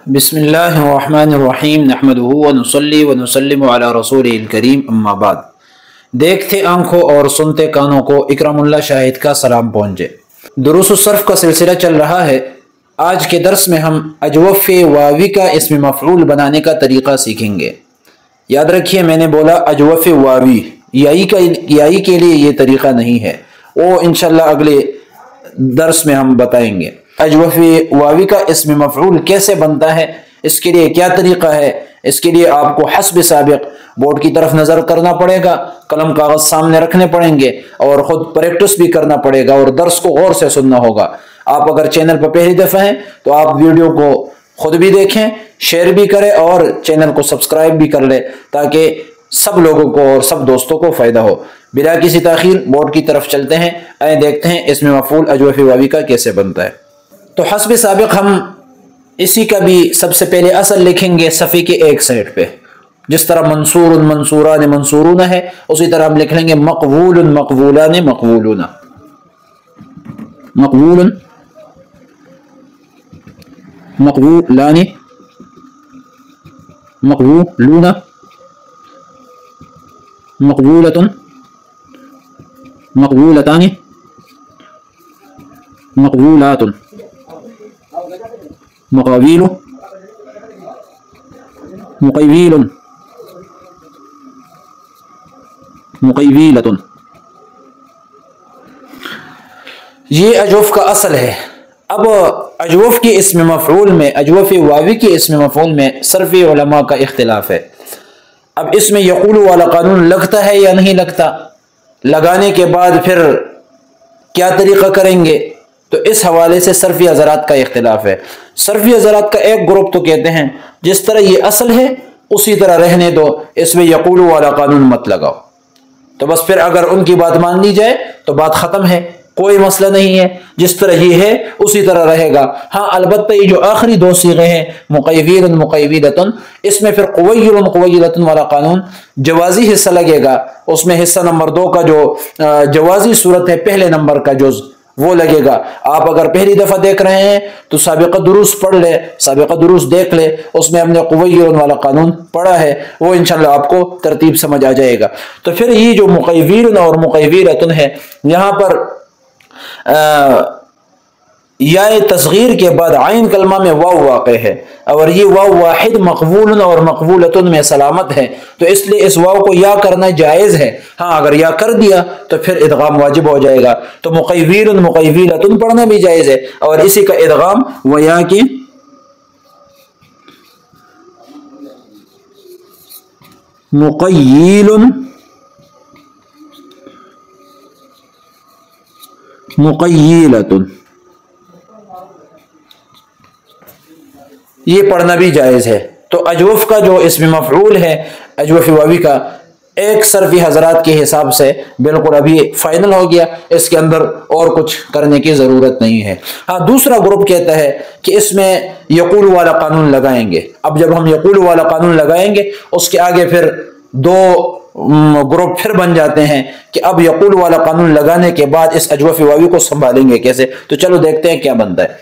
बिस्मिल्लाह अर्रहमान अर्रहीम नहमदुहु व नुसल्ली व नुसल्लिमु अला रसूलिल करीम अम्मा बाद। देखते आंखों और सुनते कानों को इकरामुल्लाह शाहिद का सलाम पहुँचे। दुरूस सर्फ का सिलसिला चल रहा है। आज के दर्स में हम अजवफ़ वावी का इसम मफ़ऊल बनाने का तरीक़ा सीखेंगे। याद रखिए, मैंने बोला अजवफ़ वावी, याई के लिए ये तरीक़ा नहीं है, वो इंशाअल्लाह अगले दर्स में हम बताएंगे। अजवफ़ वावी का इसम मफ़ऊल कैसे बनता है, इसके लिए क्या तरीक़ा है, इसके लिए आपको हस्ब साबिक़ बोर्ड की तरफ नज़र करना पड़ेगा, कलम कागज़ सामने रखने पड़ेंगे और ख़ुद प्रैक्टिस भी करना पड़ेगा और दर्स को गौर से सुनना होगा। आप अगर चैनल पर पहली दफ़ा हैं तो आप वीडियो को खुद भी देखें, शेयर भी करें और चैनल को सब्सक्राइब भी कर लें ताकि सब लोगों को और सब दोस्तों को फ़ायदा हो। बिला किसी ताख़ीर बोर्ड की तरफ चलते हैं। आइए देखते हैं इसम मफ़ऊल अजवफ़ वावी का कैसे बनता है। तो हस्ब साबिक़ हम इसी का भी सबसे पहले असल लिखेंगे सफ़े के एक साइड पे। जिस तरह मंसूरुन मंसूरान मंसूरून है, उसी तरह हम लिख लेंगे मक़बूलुन मक़बूलान मक़बूलूना, मक़बूलुन मक़बूलान मक़बूलूना, मक़बूलतुन मक़बूलतान मक़बूलातुन, मुक़ावीलु मुक़व्वीलुन मुक़व्वीलतुन। ये अजवफ़ का असल है। अब अजवफ़ के इसम मफ़ऊल में, अजवफ़ वावी के इसम मफ़ऊल में सर्फ़ी उलमा का इख्तिलाफ है। अब इसमें यक़ूलु वाला कानून लगता है या नहीं लगता, लगाने के बाद फिर क्या तरीक़ा करेंगे, तो इस हवाले से सर्फ़ी हज़रात का इख्तिलाफ है। सर्फ़ी हज़रात का एक ग्रुप तो कहते हैं जिस तरह ये असल है उसी तरह रहने दो, इसमें यक़ूलु वाला कानून मत लगाओ। तो बस फिर अगर उनकी बात मान ली जाए तो बात ख़त्म है, कोई मसला नहीं है, जिस तरह ये है उसी तरह रहेगा। हाँ, अलबत्ता ये जो आखिरी दो सीगे हैं मुक़व्वीलुन मुक़व्वीलतुन, इसमें फिर क़ुव्वय्यिलुन क़ुव्वय्यिलतुन वाला कानून जवाज़ी हिस्सा लगेगा। उसमें हिस्सा नंबर 2 का जो जवाज़ी सूरत है, पहले नंबर का जुज़ वो लगेगा। आप अगर पहली दफ़ा देख रहे हैं तो साबिक़ा दुरूस पढ़ ले, साबिक़ा दुरूस देख ले, उसमें हमने क़ुव्वय्यिलुन वाला कानून पढ़ा है, वो इंशाअल्लाह आपको तरतीब समझ आ जाएगा। तो फिर ये जो मुक़व्वीलुन और मुक़व्वीलतुन है, यहाँ पर या तस्गीर के बाद आइन कलमा में वाव वाक़े है और ये वाव वाहिद मक़बूलन और मक़बूलतुन में सलामत है, तो इसलिए इस वाव को या करना जायज़ है। हाँ, अगर या कर दिया तो फिर इदगाम वाजिब हो जाएगा। तो मुक़व्वीलुन मुक़व्वीलतुन पढ़ना भी जायज़ है और इसी का इदगाम वया की मुक़य्यिलुन मुक़य्यिलतुन, ये पढ़ना भी जायज़ है। तो अजवफ़ का जो इसम मफ़ऊल है अजवफ़ वावी का, एक सर्फ़ी हज़रात के हिसाब से बिल्कुल अभी फाइनल हो गया, इसके अंदर और कुछ करने की ज़रूरत नहीं है। हाँ, दूसरा ग्रुप कहता है कि इसमें यक़ूलु वाला कानून लगाएंगे। अब जब हम यक़ूलु वाला कानून लगाएंगे उसके आगे फिर दो ग्रुप फिर बन जाते हैं कि अब यक़ूलु वाला कानून लगाने के बाद इस अजवफ़ वावी को संभालेंगे कैसे। तो चलो देखते हैं क्या बनता है।